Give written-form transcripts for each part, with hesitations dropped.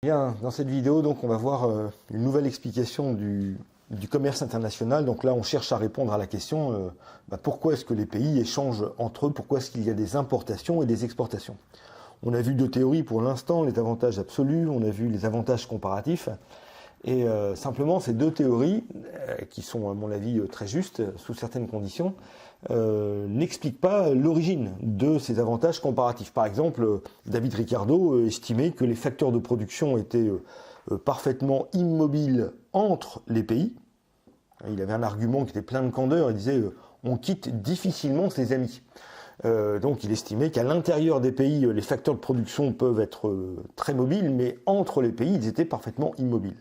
Bien, dans cette vidéo, donc, on va voir une nouvelle explication du commerce international. Donc là, on cherche à répondre à la question pourquoi est-ce que les pays échangent entre eux, pourquoi est-ce qu'il y a des importations et des exportations. On a vu deux théories pour l'instant, les avantages absolus, on a vu les avantages comparatifs. Et simplement, ces deux théories, qui sont à mon avis très justes sous certaines conditions, n'expliquent pas l'origine de ces avantages comparatifs. Par exemple, David Ricardo estimait que les facteurs de production étaient parfaitement immobiles entre les pays. Il avait un argument qui était plein de candeur, il disait on quitte difficilement ses amis. Donc il estimait qu'à l'intérieur des pays, les facteurs de production peuvent être très mobiles, mais entre les pays, ils étaient parfaitement immobiles.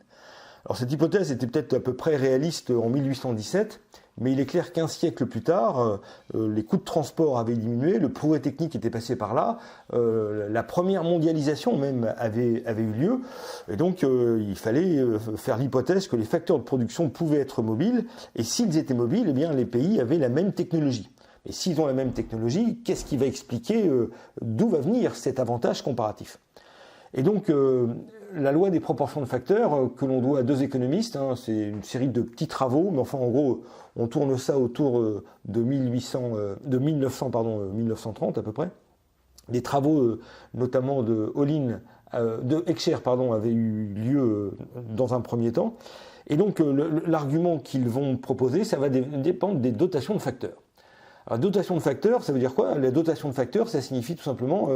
Alors cette hypothèse était peut-être à peu près réaliste en 1817, mais il est clair qu'un siècle plus tard, les coûts de transport avaient diminué, le progrès technique était passé par là, la première mondialisation même avait eu lieu, et donc il fallait faire l'hypothèse que les facteurs de production pouvaient être mobiles, et s'ils étaient mobiles, eh bien les pays avaient la même technologie. Et s'ils ont la même technologie, qu'est-ce qui va expliquer d'où va venir cet avantage comparatif ? Et donc, la loi des proportions de facteurs, que l'on doit à deux économistes, c'est une série de petits travaux, mais enfin, en gros, on tourne ça autour de 1930 à peu près. Les travaux, notamment de Heckscher, avaient eu lieu dans un premier temps. Et donc, l'argument qu'ils vont proposer, ça va dépendre des dotations de facteurs. Alors, dotation de facteurs, ça veut dire quoi ? La dotation de facteurs, ça signifie tout simplement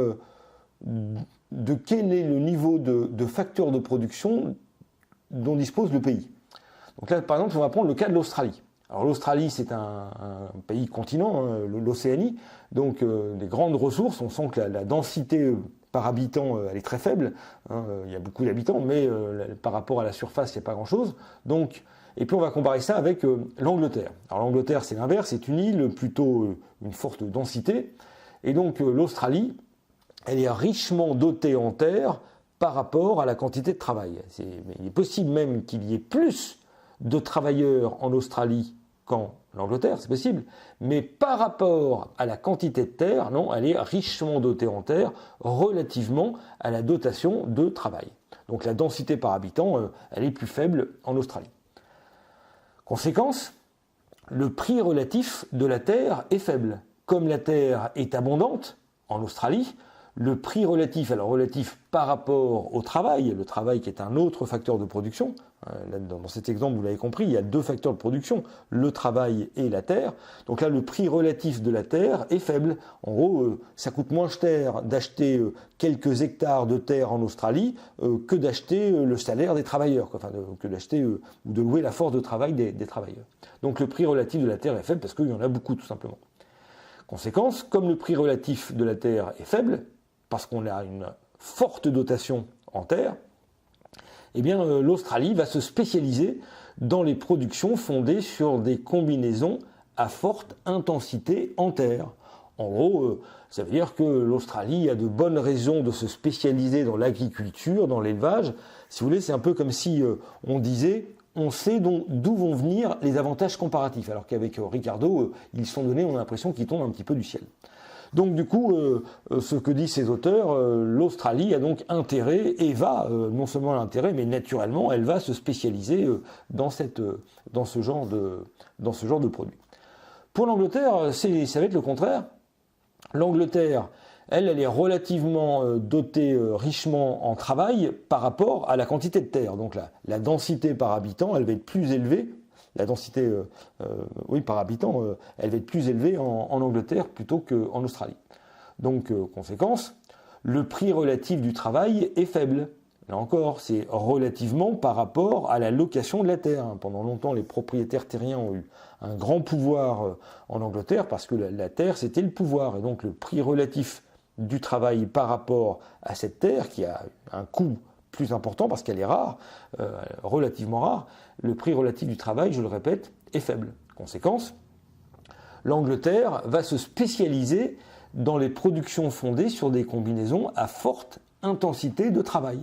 de quel est le niveau de facteurs de production dont dispose le pays. Donc là, par exemple, on va prendre le cas de l'Australie. Alors l'Australie, c'est un pays continent, l'Océanie, donc des grandes ressources. On sent que la densité par habitant, elle est très faible. Il y a beaucoup d'habitants, mais par rapport à la surface, il n'y a pas grand-chose. Donc, et puis on va comparer ça avec l'Angleterre. Alors l'Angleterre, c'est l'inverse, c'est une île, plutôt une forte densité. Et donc l'Australie, elle est richement dotée en terre par rapport à la quantité de travail. Il est possible même qu'il y ait plus de travailleurs en Australie qu'en Angleterre, c'est possible, mais par rapport à la quantité de terre, non, elle est richement dotée en terre relativement à la dotation de travail. Donc la densité par habitant, elle est plus faible en Australie. Conséquence, le prix relatif de la terre est faible. Comme la terre est abondante en Australie, le prix relatif, alors relatif par rapport au travail, le travail qui est un autre facteur de production, dans cet exemple vous l'avez compris, il y a deux facteurs de production, le travail et la terre, donc là le prix relatif de la terre est faible, en gros ça coûte moins cher d'acheter quelques hectares de terre en Australie que d'acheter le salaire des travailleurs, que d'acheter ou de louer la force de travail des travailleurs. Donc le prix relatif de la terre est faible parce qu'il y en a beaucoup tout simplement. Conséquence, comme le prix relatif de la terre est faible, parce qu'on a une forte dotation en terre, eh bien l'Australie va se spécialiser dans les productions fondées sur des combinaisons à forte intensité en terre. En gros, ça veut dire que l'Australie a de bonnes raisons de se spécialiser dans l'agriculture, dans l'élevage. Si vous voulez, c'est un peu comme si on disait on sait d'où vont venir les avantages comparatifs, alors qu'avec Ricardo, ils sont donnés, on a l'impression qu'ils tombent un petit peu du ciel. Donc du coup, ce que disent ces auteurs, l'Australie a donc intérêt et va, non seulement l'intérêt, mais naturellement, elle va se spécialiser dans ce genre de produit. Pour l'Angleterre, ça va être le contraire. L'Angleterre, elle est relativement dotée richement en travail par rapport à la quantité de terre. Donc la densité par habitant, elle va être plus élevée. La densité par habitant, elle va être plus élevée en Angleterre plutôt qu'en Australie. Donc, conséquence, le prix relatif du travail est faible. Là encore, c'est relativement par rapport à la location de la terre. Pendant longtemps, les propriétaires terriens ont eu un grand pouvoir en Angleterre parce que la terre, c'était le pouvoir. Et donc, le prix relatif du travail par rapport à cette terre, qui a un coût plus important parce qu'elle est rare, relativement rare, le prix relatif du travail, je le répète, est faible. Conséquence, l'Angleterre va se spécialiser dans les productions fondées sur des combinaisons à forte intensité de travail.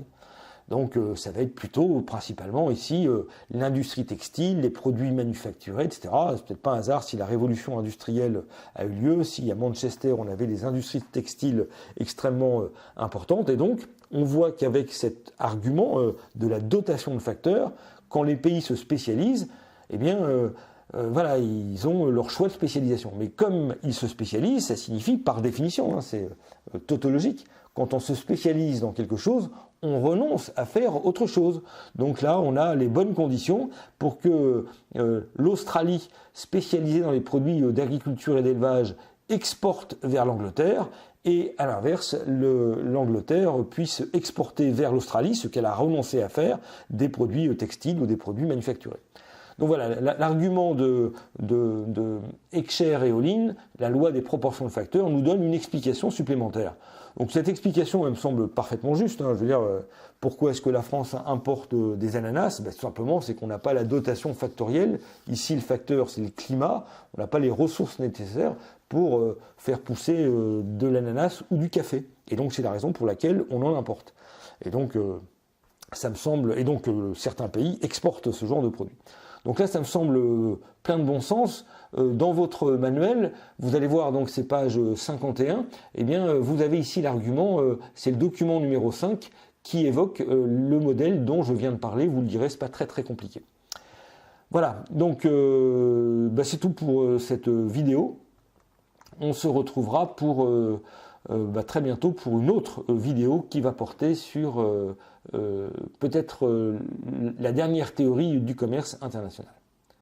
Donc ça va être plutôt principalement ici l'industrie textile, les produits manufacturés, etc. C'est peut-être pas un hasard si la révolution industrielle a eu lieu, si à Manchester on avait des industries textiles extrêmement importantes, et donc on voit qu'avec cet argument de la dotation de facteurs, quand les pays se spécialisent, eh bien, voilà, ils ont leur choix de spécialisation. Mais comme ils se spécialisent, ça signifie par définition, hein, c'est tautologique, quand on se spécialise dans quelque chose, on renonce à faire autre chose. Donc là, on a les bonnes conditions pour que l'Australie, spécialisée dans les produits d'agriculture et d'élevage, exporte vers l'Angleterre, et à l'inverse, l'Angleterre puisse exporter vers l'Australie, ce qu'elle a renoncé à faire, des produits textiles ou des produits manufacturés. Donc voilà, l'argument de Heckscher et Olin, la loi des proportions de facteurs, nous donne une explication supplémentaire. Donc cette explication, elle me semble parfaitement juste. Hein. Je veux dire, pourquoi est-ce que la France importe des ananas? Tout simplement, c'est qu'on n'a pas la dotation factorielle. Ici, le facteur, c'est le climat. On n'a pas les ressources nécessaires pour faire pousser de l'ananas ou du café. Et donc, c'est la raison pour laquelle on en importe. Et donc, ça me semble... Et donc, certains pays exportent ce genre de produits. Donc là, ça me semble plein de bon sens. Dans votre manuel, vous allez voir donc ces pages 51, eh bien, vous avez ici l'argument, c'est le document numéro 5 qui évoque le modèle dont je viens de parler. Vous le direz, c'est pas très très compliqué. Voilà, donc c'est tout pour cette vidéo. On se retrouvera pour très bientôt pour une autre vidéo qui va porter sur peut-être la dernière théorie du commerce international.